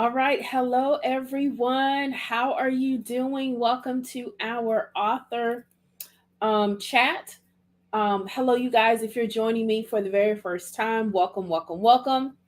All right. Hello, everyone. How are you doing? Welcome to our author chat. Hello, you guys. If you're joining me for the very first time, welcome, welcome, welcome.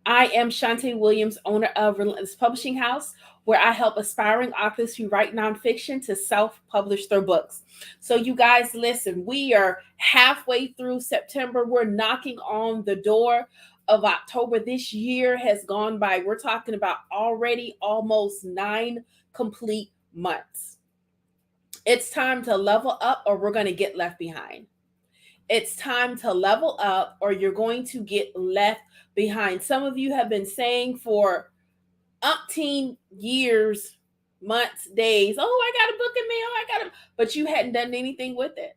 I am Shantae Williams, owner of Relentless Publishing House, where I help aspiring authors who write nonfiction to self publish their books. So, you guys, listen, we are halfway through September. We're knocking on the door of October. This year has gone by. We're talking about already almost 9 complete months. It's time to level up, or we're going to get left behind. It's time to level up, or you're going to get left behind. Some of you have been saying for umpteen years, months, days, oh, I got a book in me, oh, I got a, but you hadn't done anything with it.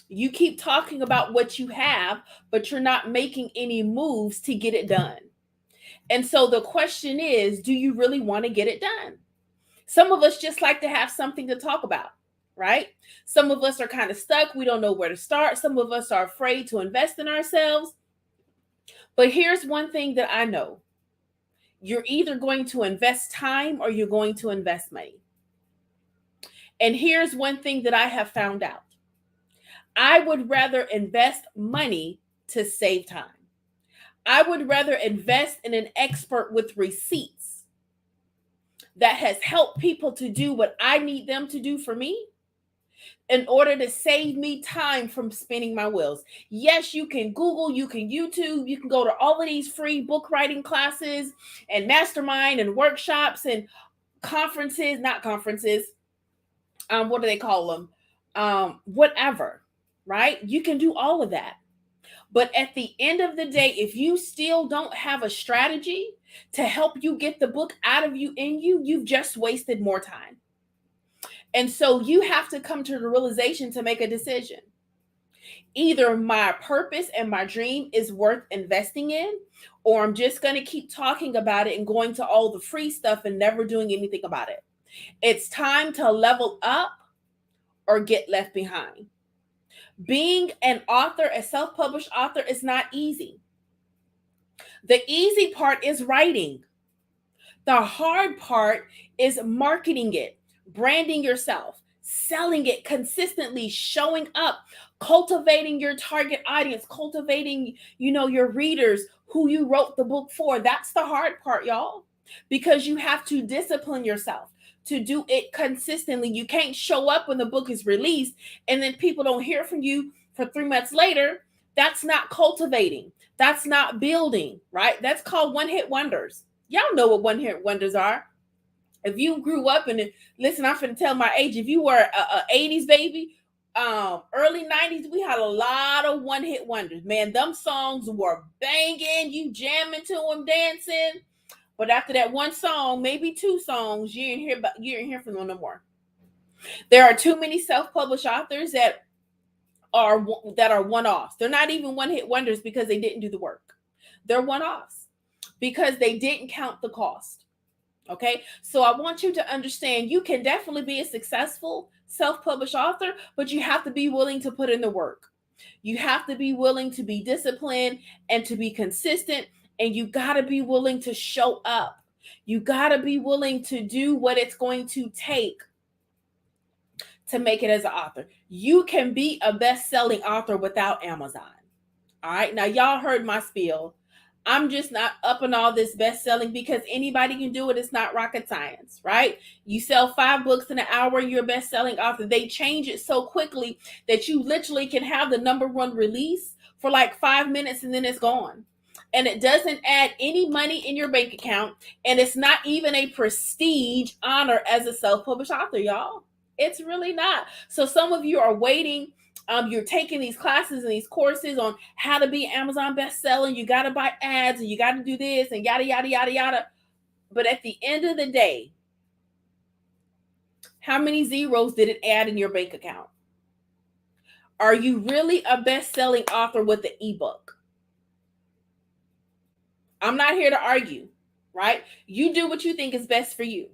You keep talking about what you have, but you're not making any moves to get it done. And so the question is, do you really want to get it done? Some of us just like to have something to talk about, right? Some of us are kind of stuck. We don't know where to start. Some of us are afraid to invest in ourselves. But here's one thing that I know. You're either going to invest time or you're going to invest money. And here's one thing that I have found out. I would rather invest money to save time. I would rather invest in an expert with receipts that has helped people to do what I need them to do for me in order to save me time from spinning my wheels. Yes, you can Google, you can YouTube, you can go to all of these free book writing classes and mastermind and workshops and conferences, not conferences. What do they call them? Whatever, right? You can do all of that. But at the end of the day, if you still don't have a strategy to help you get the book out of you in you, you've just wasted more time. And so you have to come to the realization to make a decision. Either my purpose and my dream is worth investing in, or I'm just going to keep talking about it and going to all the free stuff and never doing anything about it. It's time to level up or get left behind. Being an author, a self-published author, is not easy. The easy part is writing. The hard part is marketing it, branding yourself, selling it consistently, showing up, cultivating your target audience, cultivating, your readers, who you wrote the book for. That's the hard part, y'all, because you have to discipline yourself to do it consistently. You can't show up when the book is released and then people don't hear from you for 3 months later. That's not cultivating. That's not building, right? That's called one-hit wonders. Y'all know what one-hit wonders are. If you grew up and listen, I'm finna tell my age. If you were a 80s baby, early 90s, we had a lot of one-hit wonders. Man, them songs were banging. You jamming to them, dancing. But after that one song, maybe two songs, you didn't hear from them no more. There are too many self-published authors that are one-offs. They're not even one-hit wonders because they didn't do the work. They're one-offs because they didn't count the cost. Okay, so I want you to understand you can definitely be a successful self-published author, but you have to be willing to put in the work. You have to be willing to be disciplined and to be consistent, and you got to be willing to show up. You got to be willing to do what it's going to take to make it as an author. You can be a best-selling author without Amazon. All right, now y'all heard my spiel. I'm just not up on all this best-selling because anybody can do it. It's not rocket science, right? You sell 5 books in an hour, you're a best-selling author. They change it so quickly that you literally can have the #1 release for like 5 minutes and then it's gone. And it doesn't add any money in your bank account. And it's not even a prestige honor as a self-published author, y'all. It's really not. So some of you are waiting. You're taking these classes and these courses on how to be Amazon bestseller. You got to buy ads and you got to do this and yada, yada, yada, yada. But at the end of the day, how many zeros did it add in your bank account? Are you really a best-selling author with the ebook? I'm not here to argue, right? You do what you think is best for you.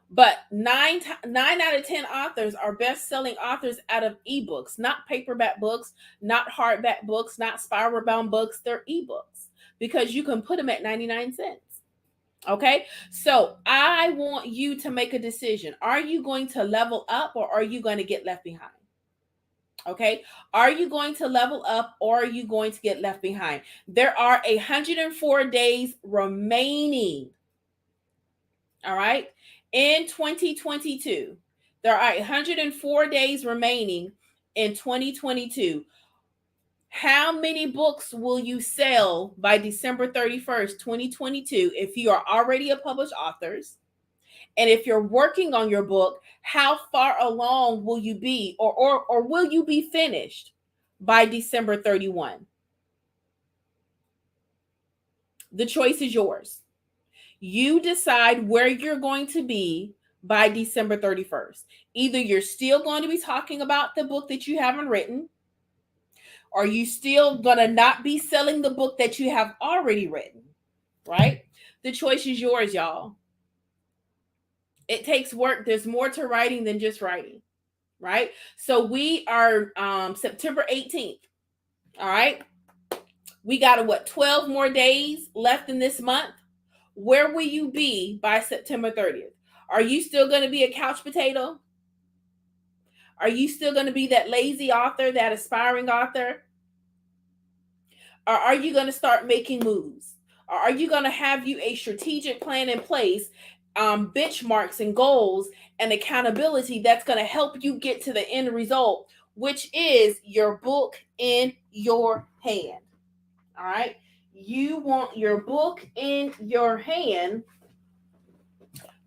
But 9 out of 10 authors are best-selling authors out of ebooks, not paperback books, not hardback books, not spiral-bound books. They're ebooks because you can put them at 99 cents. Okay, so I want you to make a decision. Are you going to level up or are you going to get left behind? Okay, are you going to level up or are you going to get left behind? There are 104 days remaining. All right, in 2022, there are 104 days remaining in 2022. How many books will you sell by December 31st, 2022 if you are already a published author? And if you're working on your book, how far along will you be or will you be finished by December 31? The choice is yours. You decide where you're going to be by December 31st. Either you're still going to be talking about the book that you haven't written, or you still going to not be selling the book that you have already written, right? The choice is yours, y'all. It takes work. There's more to writing than just writing, right? So we are September 18th. All right. We got 12 more days left in this month. Where will you be by September 30th? Are you still going to be a couch potato? Are you still going to be that lazy author, that aspiring author? Or are you going to start making moves? Or are you going to have you a strategic plan in place, benchmarks and goals and accountability that's going to help you get to the end result, which is your book in your hand? All right. You want your book in your hand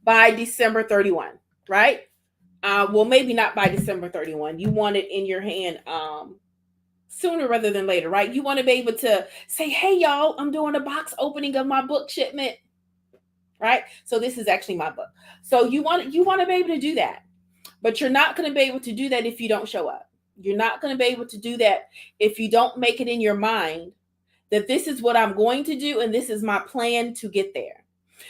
by December 31, right? Well, maybe not by December 31. You want it in your hand sooner rather than later, right? You want to be able to say, hey, y'all, I'm doing a box opening of my book shipment, right? So this is actually my book. So you want to be able to do that, but you're not going to be able to do that if you don't show up. You're not going to be able to do that if you don't make it in your mind that this is what I'm going to do and this is my plan to get there.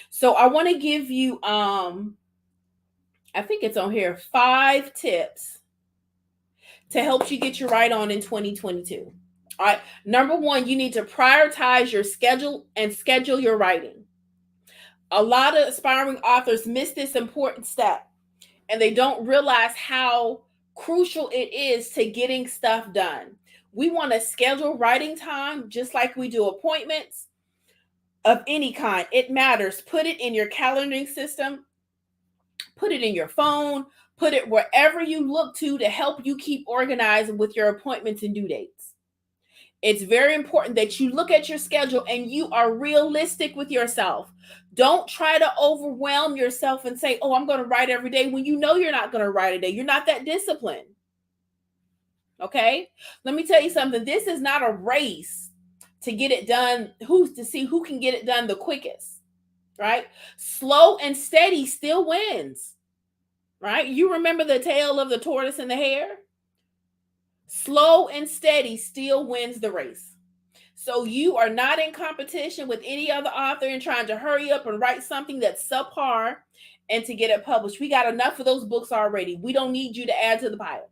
So I want to give you I think it's on here, 5 tips to help you get your right on in 2022. All right. Number 1, you need to prioritize your schedule and schedule your writing. A lot of aspiring authors miss this important step and they don't realize how crucial it is to getting stuff done. We want to schedule writing time just like we do appointments of any kind. It matters. Put it in your calendaring system, put it in your phone, put it wherever you look to help you keep organized with your appointments and due dates. It's very important that you look at your schedule and you are realistic with yourself. Don't try to overwhelm yourself and say, oh, I'm going to write every day when you know you're not going to write a day. You're not that disciplined. Okay? Let me tell you something. This is not a race to get it done. Who's to see who can get it done the quickest, right? Slow and steady still wins, right? You remember the tale of the tortoise and the hare? Slow and steady still wins the race. So you are not in competition with any other author and trying to hurry up and write something that's subpar and to get it published. We got enough of those books already. We don't need you to add to the pile.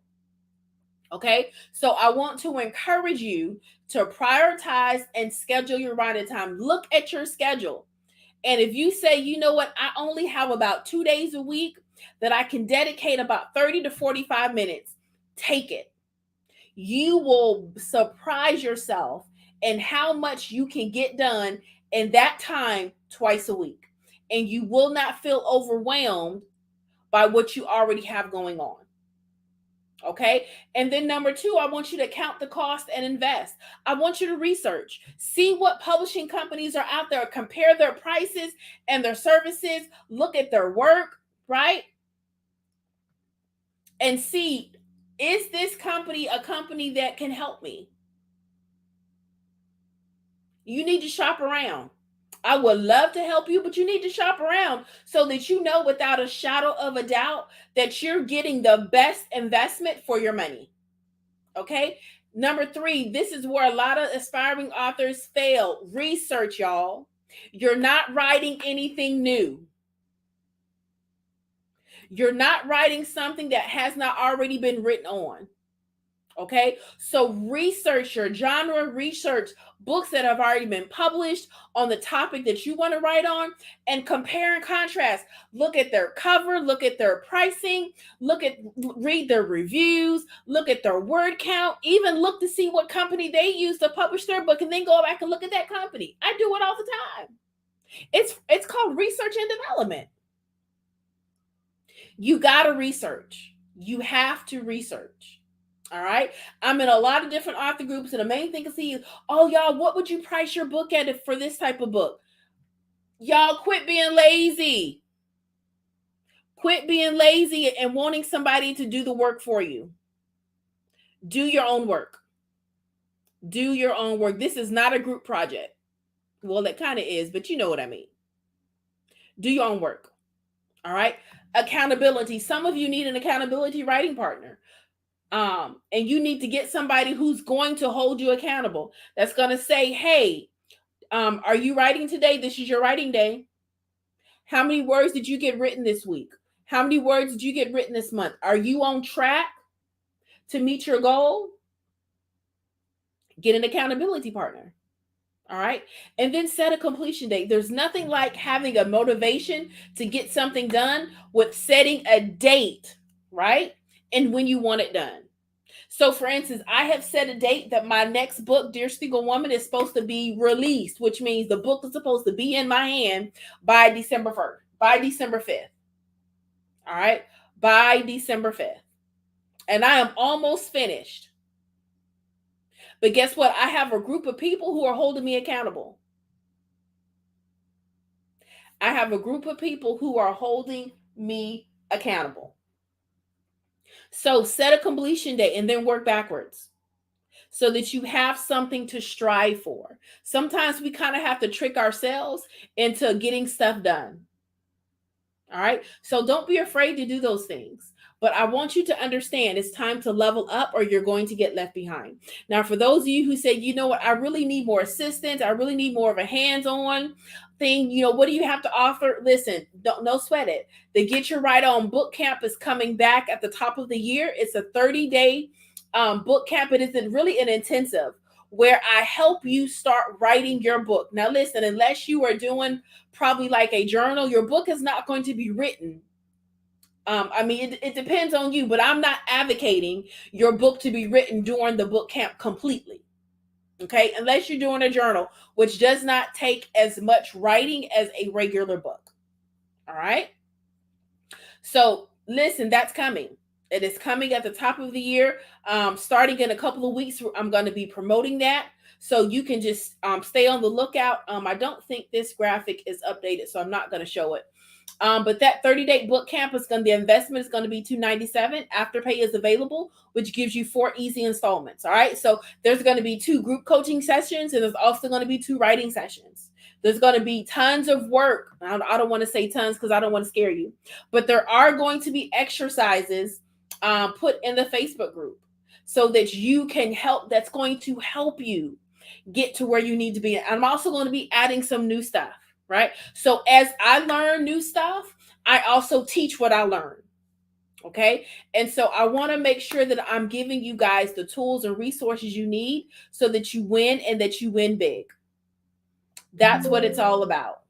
Okay, so I want to encourage you to prioritize and schedule your writing time. Look at your schedule. And if you say, you know what, I only have about 2 days a week that I can dedicate about 30 to 45 minutes, take it. You will surprise yourself in how much you can get done in that time twice a week. And you will not feel overwhelmed by what you already have going on. Okay. And then number 2, I want you to count the cost and invest. I want you to research, see what publishing companies are out there, compare their prices and their services, look at their work, right? And see, is this company a company that can help me? You need to shop around. I would love to help you, but you need to shop around so that you know without a shadow of a doubt that you're getting the best investment for your money. Okay. Number 3, this is where a lot of aspiring authors fail. Research, y'all. You're not writing anything new. You're not writing something that has not already been written on Okay, so research your genre, research books that have already been published on the topic that you want to write on, and compare and contrast. Look at their cover, look at their pricing, read their reviews, look at their word count, even look to see what company they use to publish their book, and then go back and look at that company. I do it all the time. It's called research and development. You got to research. You have to research. All right. I'm in a lot of different author groups, and the main thing to see is, oh, y'all, what would you price your book at for this type of book? Y'all quit being lazy. Quit being lazy and wanting somebody to do the work for you. Do your own work. Do your own work. This is not a group project. Well, it kind of is, but you know what I mean. Do your own work. All right. Accountability. Some of you need an accountability writing partner. And you need to get somebody who's going to hold you accountable. That's going to say, hey, are you writing today? This is your writing day. How many words did you get written this week? How many words did you get written this month? Are you on track to meet your goal? Get an accountability partner. All right. And then set a completion date. There's nothing like having a motivation to get something done with setting a date, right? And when you want it done. So, for instance, I have set a date that my next book, Dear Single Woman, is supposed to be released, which means the book is supposed to be in my hand by December 1st, by December 5th. All right. By December 5th. And I am almost finished. But guess what? I have a group of people who are holding me accountable. I have a group of people who are holding me accountable. So set a completion date and then work backwards so that you have something to strive for. Sometimes we kind of have to trick ourselves into getting stuff done. All right. So don't be afraid to do those things. But I want you to understand it's time to level up or you're going to get left behind. Now, for those of you who say, you know what, I really need more assistance. I really need more of a hands-on thing. You know, what do you have to offer? Listen, no sweat it. The Get Your Right On boot camp is coming back at the top of the year. It's a 30-day boot camp. It isn't really an intensive where I help you start writing your book. Now, listen, unless you are doing probably like a journal, your book is not going to be written. I mean, it depends on you, but I'm not advocating your book to be written during the boot camp completely. Okay, unless you're doing a journal, which does not take as much writing as a regular book. All right. So listen, that's coming. It is coming at the top of the year. Starting in a couple of weeks, I'm going to be promoting that. So you can just stay on the lookout. I don't think this graphic is updated, so I'm not going to show it. But that 30-day boot camp is the investment is going to be $297. Afterpay is available, which gives you 4 easy installments. All right. So there's going to be 2 group coaching sessions, and there's also going to be 2 writing sessions. There's going to be tons of work. I don't want to say tons because I don't want to scare you, but there are going to be exercises put in the Facebook group so that you can help. That's going to help you get to where you need to be. I'm also going to be adding some new stuff. Right. So as I learn new stuff, I also teach what I learn. Okay. And so I want to make sure that I'm giving you guys the tools and resources you need so that you win and that you win big. That's what it's all about.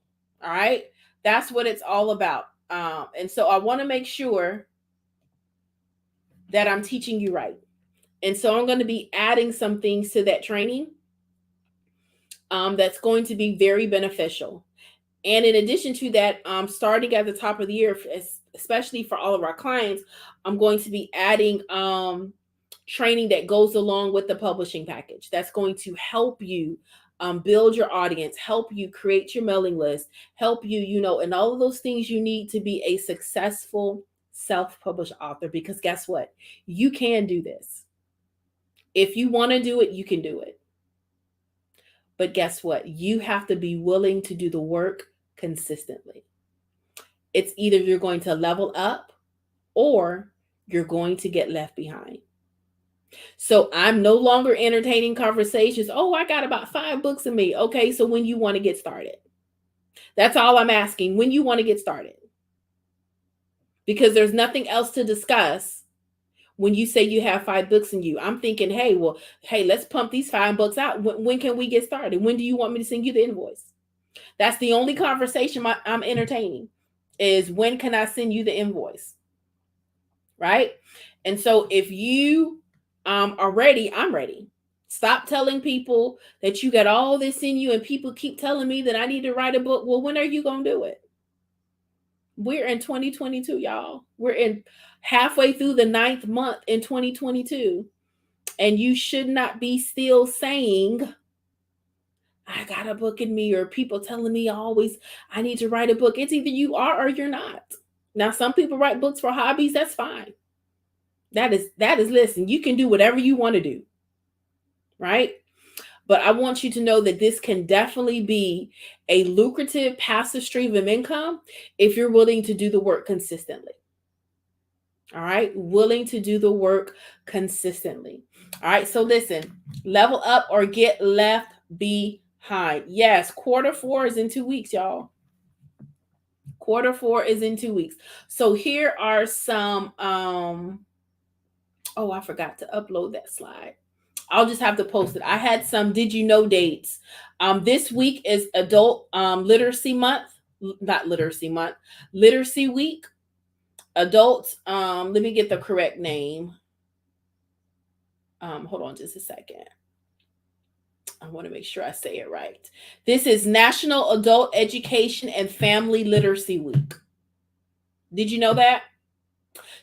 All right. That's what it's all about. And so I want to make sure that I'm teaching you right. And so I'm going to be adding some things to that training that's going to be very beneficial. And in addition to that, starting at the top of the year, especially for all of our clients, I'm going to be adding training that goes along with the publishing package. That's going to help you build your audience, help you create your mailing list, help you, and all of those things you need to be a successful self-published author. Because guess what? You can do this. If you want to do it, you can do it. But guess what? You have to be willing to do the work consistently. It's either you're going to level up or you're going to get left behind. So I'm no longer entertaining conversations. Oh, I got about 5 books in me. Okay, so when you want to get started. That's all I'm asking. When you want to get started. Because there's nothing else to discuss When you say you have 5 books in you, I'm thinking, hey, let's pump these 5 books out. When can we get started? When do you want me to send you the invoice? That's the only conversation I'm entertaining, is when can I send you the invoice? Right? And so if you are ready, I'm ready. Stop telling people that you got all this in you, and people keep telling me that I need to write a book. Well, when are you going to do it? We're in 2022, y'all. We're in halfway through the 9th month in 2022. And you should not be still saying, I got a book in me, or people telling me always I need to write a book. It's either you are or you're not. Now, some people write books for hobbies. That's fine. That is, listen, you can do whatever you want to do. Right? But I want you to know that this can definitely be a lucrative passive stream of income if you're willing to do the work consistently. All right. Willing to do the work consistently. All right. So listen, level up or get left behind. Yes. Q4 is in 2 weeks, y'all. Q4 is in 2 weeks. So here are some, oh, I forgot to upload that slide. I'll just have to post it. I had some did you know dates. This week is adult literacy month, not literacy month, literacy week. Adults, let me get the correct name. Hold on just a second. I want to make sure I say it right. This is National Adult Education and Family Literacy Week. Did you know that?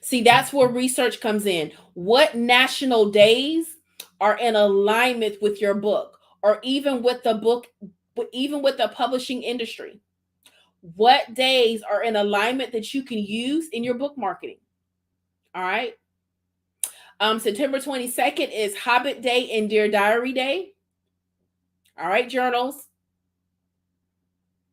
See, that's where research comes in. What national days are in alignment with your book, or even with the book, even with the publishing industry? What days are in alignment that you can use in your book marketing? All right. September 22nd is Hobbit Day and Dear Diary Day. All right, journals.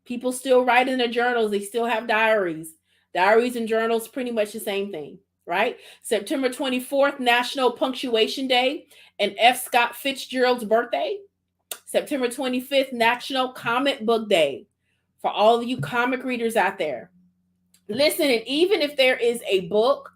People still write in their journals. They still have diaries. Diaries and journals, pretty much the same thing, right? September 24th, National Punctuation Day and F. Scott Fitzgerald's birthday. September 25th, National Comic Book Day, for all of you comic readers out there. Listen, and even if there is a book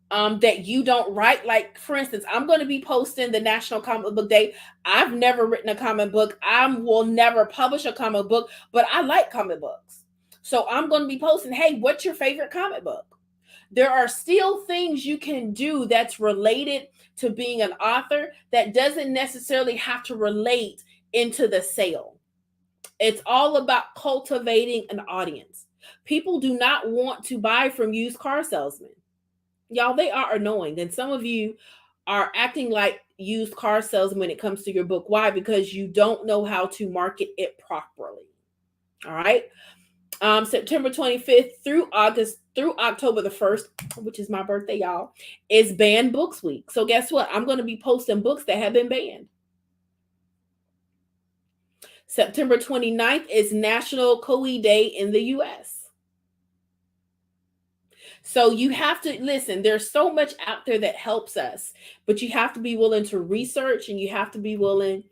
that you don't write, like for instance, I'm going to be posting the National Comic Book Day. I've never written a comic book. I will never publish a comic book, but I like comic books. So I'm going to be posting, hey, what's your favorite comic book? There are still things you can do that's related to being an author that doesn't necessarily have to relate into the sale. It's all about cultivating an audience. People do not want to buy from used car salesmen. Y'all, they are annoying. And some of you are acting like used car salesmen when it comes to your book. Why? Because you don't know how to market it properly. All right. September 25th through October the 1st, which is my birthday, y'all, is Banned Books Week. So guess what? I'm going to be posting books that have been banned. September 29th is National Koei Day in the U.S. So you have to listen. There's so much out there that helps us, but you have to be willing to research, and you have to be willing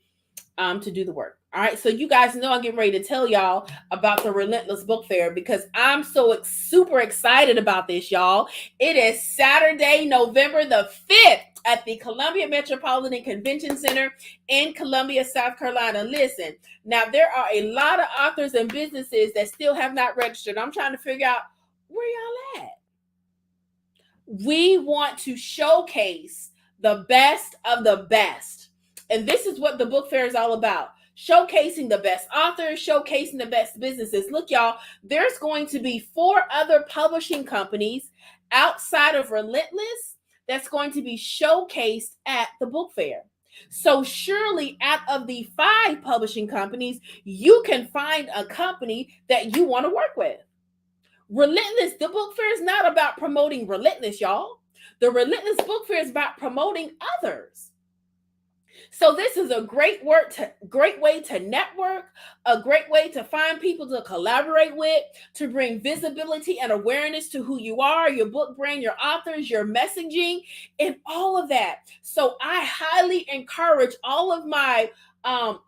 to do the work. All right. So you guys know I'm getting ready to tell y'all about the Relentless Book Fair, because I'm so super excited about this, y'all. It is Saturday, November the 5th at the Columbia Metropolitan Convention Center in Columbia, South Carolina. Listen, now there are a lot of authors and businesses that still have not registered. I'm trying to figure out where y'all at. We want to showcase the best of the best. And this is what the book fair is all about. Showcasing the best authors, showcasing the best businesses. Look, y'all, there's going to be 4 other publishing companies outside of Relentless that's going to be showcased at the book fair. So surely out of the 5 publishing companies, you can find a company that you want to work with. Relentless, the book fair is not about promoting Relentless, y'all. The Relentless book fair is about promoting others. So this is a great way to network, a great way to find people to collaborate with, to bring visibility and awareness to who you are, your book brand, your authors, your messaging, and all of that. So I highly encourage all of my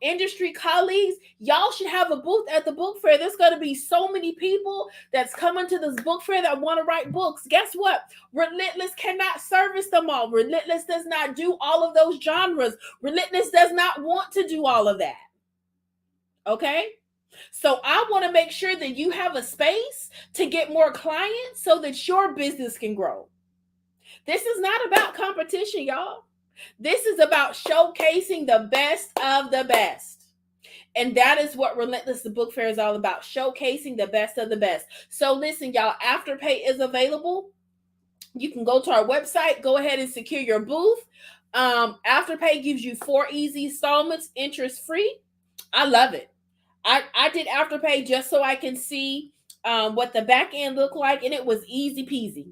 industry colleagues, y'all should have a booth at the book fair. There's going to be so many people that's coming to this book fair that want to write books. Guess what? Relentless cannot service them all. Relentless does not do all of those genres. Relentless does not want to do all of that. Okay? So I want to make sure that you have a space to get more clients so that your business can grow. This is not about competition, y'all. This is about showcasing the best of the best. And that is what Relentless the Book Fair is all about, showcasing the best of the best. So listen, y'all, Afterpay is available. You can go to our website, go ahead and secure your booth. Afterpay gives you 4 easy installments, interest free. I love it. I did Afterpay just so I can see what the back end looked like, and it was easy peasy.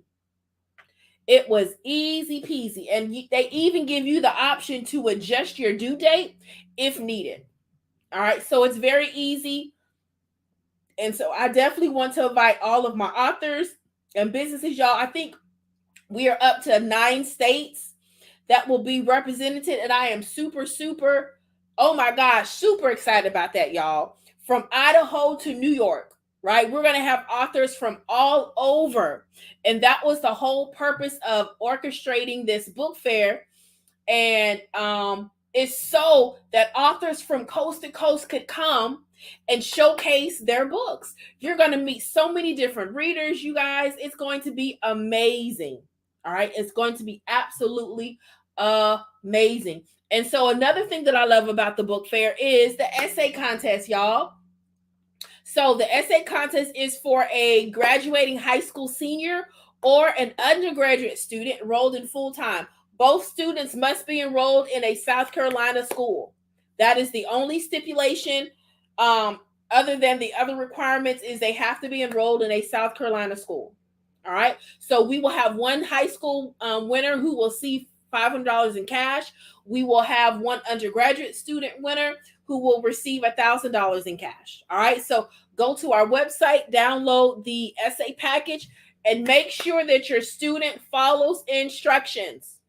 It was easy peasy. And they even give you the option to adjust your due date if needed. All right. So it's very easy. And so I definitely want to invite all of my authors and businesses, y'all. I think we are up to 9 states that will be represented. And I am super, oh my gosh, super excited about that, y'all. From Idaho to New York. Right? We're going to have authors from all over. And that was the whole purpose of orchestrating this book fair. And it's so that authors from coast to coast could come and showcase their books. You're going to meet so many different readers, you guys. It's going to be amazing. All right? It's going to be absolutely amazing. And so another thing that I love about the book fair is the essay contest, y'all. So the essay contest is for a graduating high school senior or an undergraduate student enrolled in full-time. Both students must be enrolled in a South Carolina school. That is the only stipulation. Other than the other requirements is they have to be enrolled in a South Carolina school. All right. So we will have one high school winner who will see $500 in cash. We will have one undergraduate student winner who will receive $1,000 in cash. All right. So go to our website, download the essay package, and make sure that your student follows instructions.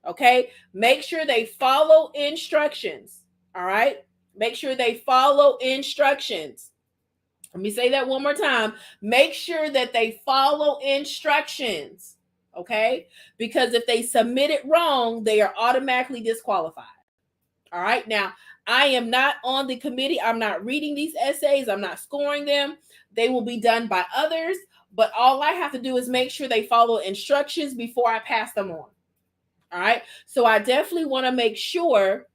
Okay. Make sure they follow instructions. All right. Make sure they follow instructions. Let me say that one more time. Make sure that they follow instructions. Okay. Because if they submit it wrong, they are automatically disqualified. All right. Now, I am not on the committee. I'm not reading these essays. I'm not scoring them. They will be done by others. But all I have to do is make sure they follow instructions before I pass them on. All right. So I definitely want to make sure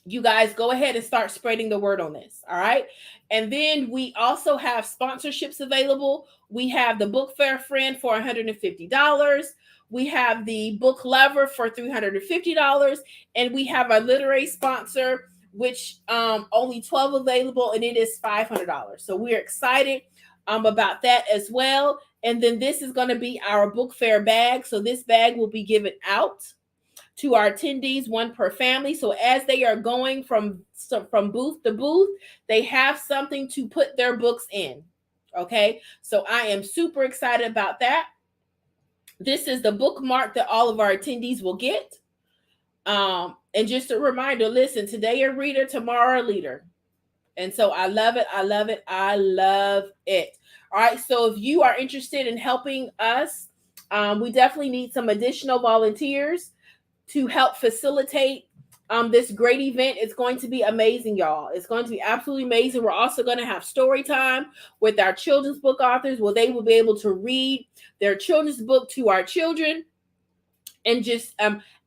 you guys go ahead and start spreading the word on this. All right. And then we also have sponsorships available. We have the Book Fair Friend for $150. We have the Book Lover for $350. And we have a literary sponsor, which only 12 available, and it is $500. So we're excited about that as well. And then this is going to be our book fair bag. So this bag will be given out to our attendees, one per family. So as they are going from booth to booth, they have something to put their books in. Okay. So I am super excited about that. This is the bookmark that all of our attendees will get. And just a reminder, listen, today a reader, tomorrow a leader. And so I love it. I love it. I love it. All right. So if you are interested in helping us, we definitely need some additional volunteers to help facilitate this great event. It's going to be amazing, y'all. It's going to be absolutely amazing. We're also going to have story time with our children's book authors where they will be able to read their children's book to our children and just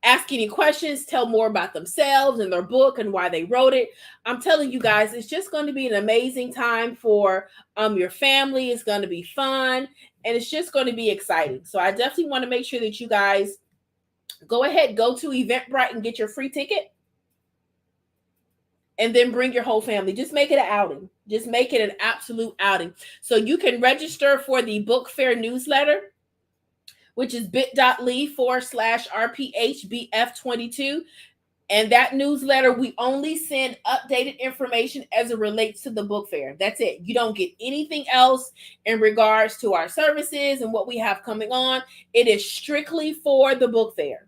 ask any questions, tell more about themselves and their book and why they wrote it. I'm telling you guys, it's just going to be an amazing time for your family. It's going to be fun, and it's just going to be exciting. So I definitely want to make sure that you guys go ahead, go to Eventbrite and get your free ticket. And then bring your whole family. Just make it an outing. Just make it an absolute outing. So you can register for the book fair newsletter, which is bit.ly/RPHBF22. And that newsletter, we only send updated information as it relates to the book fair. That's it. You don't get anything else in regards to our services and what we have coming on. It is strictly for the book fair.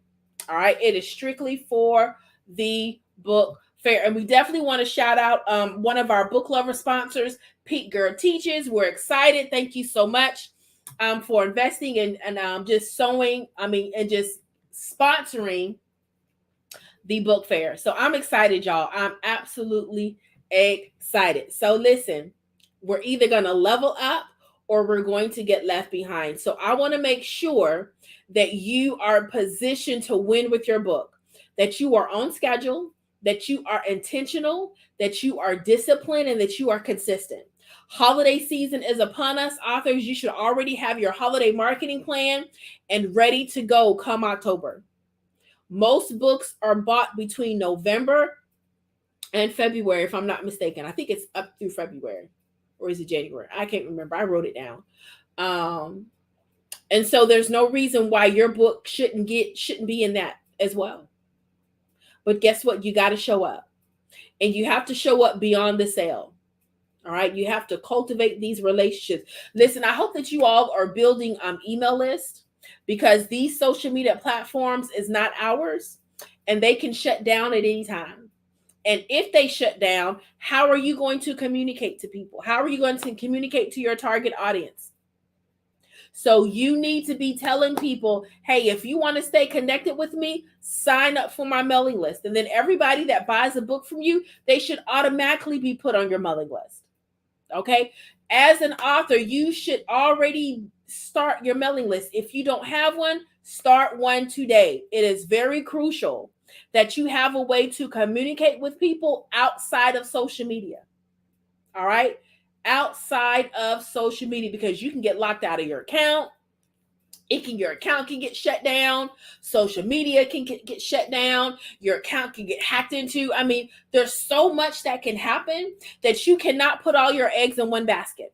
All right. It is strictly for the book Fair. And we definitely want to shout out one of our book lover sponsors, Pete Girl Teaches. We're excited. Thank you so much for investing and just sewing, and just sponsoring the book fair. So I'm excited, y'all. I'm absolutely excited. So listen, we're either going to level up or we're going to get left behind. So I want to make sure that you are positioned to win with your book, that you are on schedule, that you are intentional, that you are disciplined, and that you are consistent. Holiday season is upon us. Authors, you should already have your holiday marketing plan and ready to go come October. Most books are bought between November and February, if I'm not mistaken. I think it's up through February, or is it January? I can't remember. I wrote it down. And so there's no reason why your book shouldn't be in that as well. But guess what? You got to show up, and you have to show up beyond the sale. All right. You have to cultivate these relationships. Listen, I hope that you all are building email lists, because these social media platforms is not ours, and they can shut down at any time. And if they shut down, how are you going to communicate to people? How are you going to communicate to your target audience? So you need to be telling people, hey, if you want to stay connected with me, sign up for my mailing list. And then everybody that buys a book from you, they should automatically be put on your mailing list. Okay. As an author, you should already start your mailing list. If you don't have one, start one today. It is very crucial that you have a way to communicate with people outside of social media. All right. Outside of social media, because you can get locked out of your account. Your account can get shut down. Social media can get shut down. Your account can get hacked into. There's so much that can happen that you cannot put all your eggs in one basket.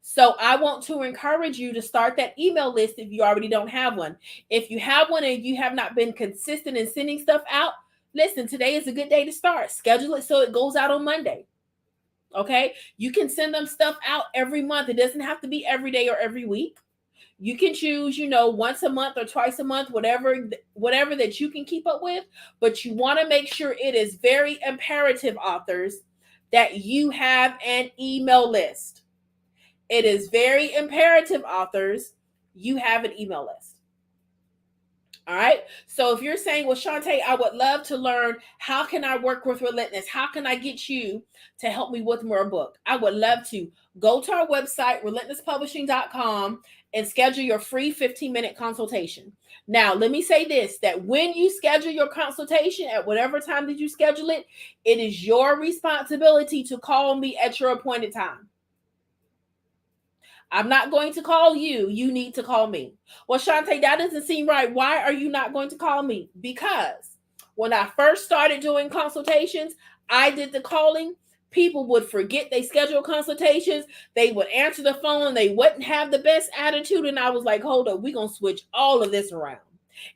So I want to encourage you to start that email list if you already don't have one. If you have one and you have not been consistent in sending stuff out, listen, today is a good day to start. Schedule it so it goes out on Monday. Okay? You can send them stuff out every month. It doesn't have to be every day or every week. You can choose, once a month or twice a month, whatever that you can keep up with. But you want to make sure it is very imperative, authors, that you have an email list. It is very imperative, authors, you have an email list. All right. So if you're saying, well, Shantae, I would love to learn, how can I work with Relentless? How can I get you to help me with more book? I would love to go to our website, relentlesspublishing.com, and schedule your free 15-minute consultation. Now, let me say this, that when you schedule your consultation at whatever time that you schedule it, it is your responsibility to call me at your appointed time. I'm not going to call you. You need to call me. Well, Shantae, that doesn't seem right. Why are you not going to call me? Because when I first started doing consultations, I did the calling. People would forget they scheduled consultations. They would answer the phone. They wouldn't have the best attitude. And I was like, hold up, we're going to switch all of this around.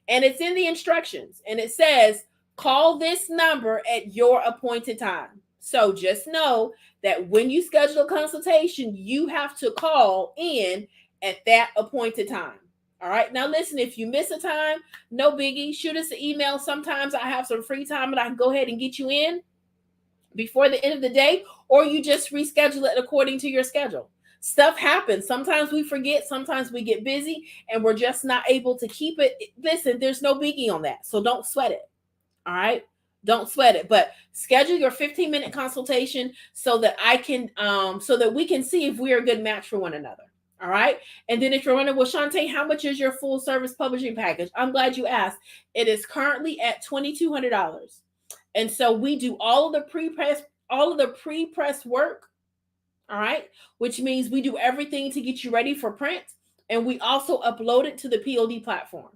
And it's in the instructions. And it says, call this number at your appointed time. So just know that when you schedule a consultation, you have to call in at that appointed time. All right. Now, listen, if you miss a time, no biggie. Shoot us an email. Sometimes I have some free time and I can go ahead and get you in before the end of the day, or you just reschedule it according to your schedule. Stuff happens. Sometimes we forget. Sometimes we get busy and we're just not able to keep it. Listen, there's no biggie on that. So don't sweat it. All right. Don't sweat it, but schedule your 15-minute consultation so that so that we can see if we are a good match for one another. All right. And then if you're wondering, well, Shantae, how much is your full service publishing package? I'm glad you asked. It is currently at $2,200. And so we do all of the pre-press work. All right. Which means we do everything to get you ready for print. And we also upload it to the POD platform.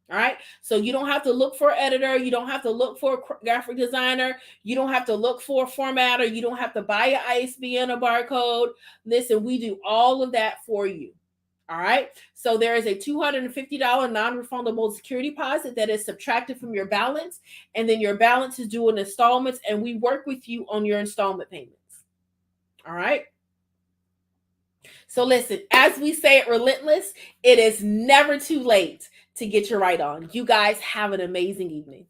All right. So you don't have to look for an editor. You don't have to look for a graphic designer. You don't have to look for a formatter. You don't have to buy an ISBN or barcode. Listen, we do all of that for you. All right. So there is a $250 non-refundable security deposit that is subtracted from your balance. And then your balance is due in installments. And we work with you on your installment payments. All right. So listen, as we say at Relentless, it is never too late to get your right on. You guys have an amazing evening.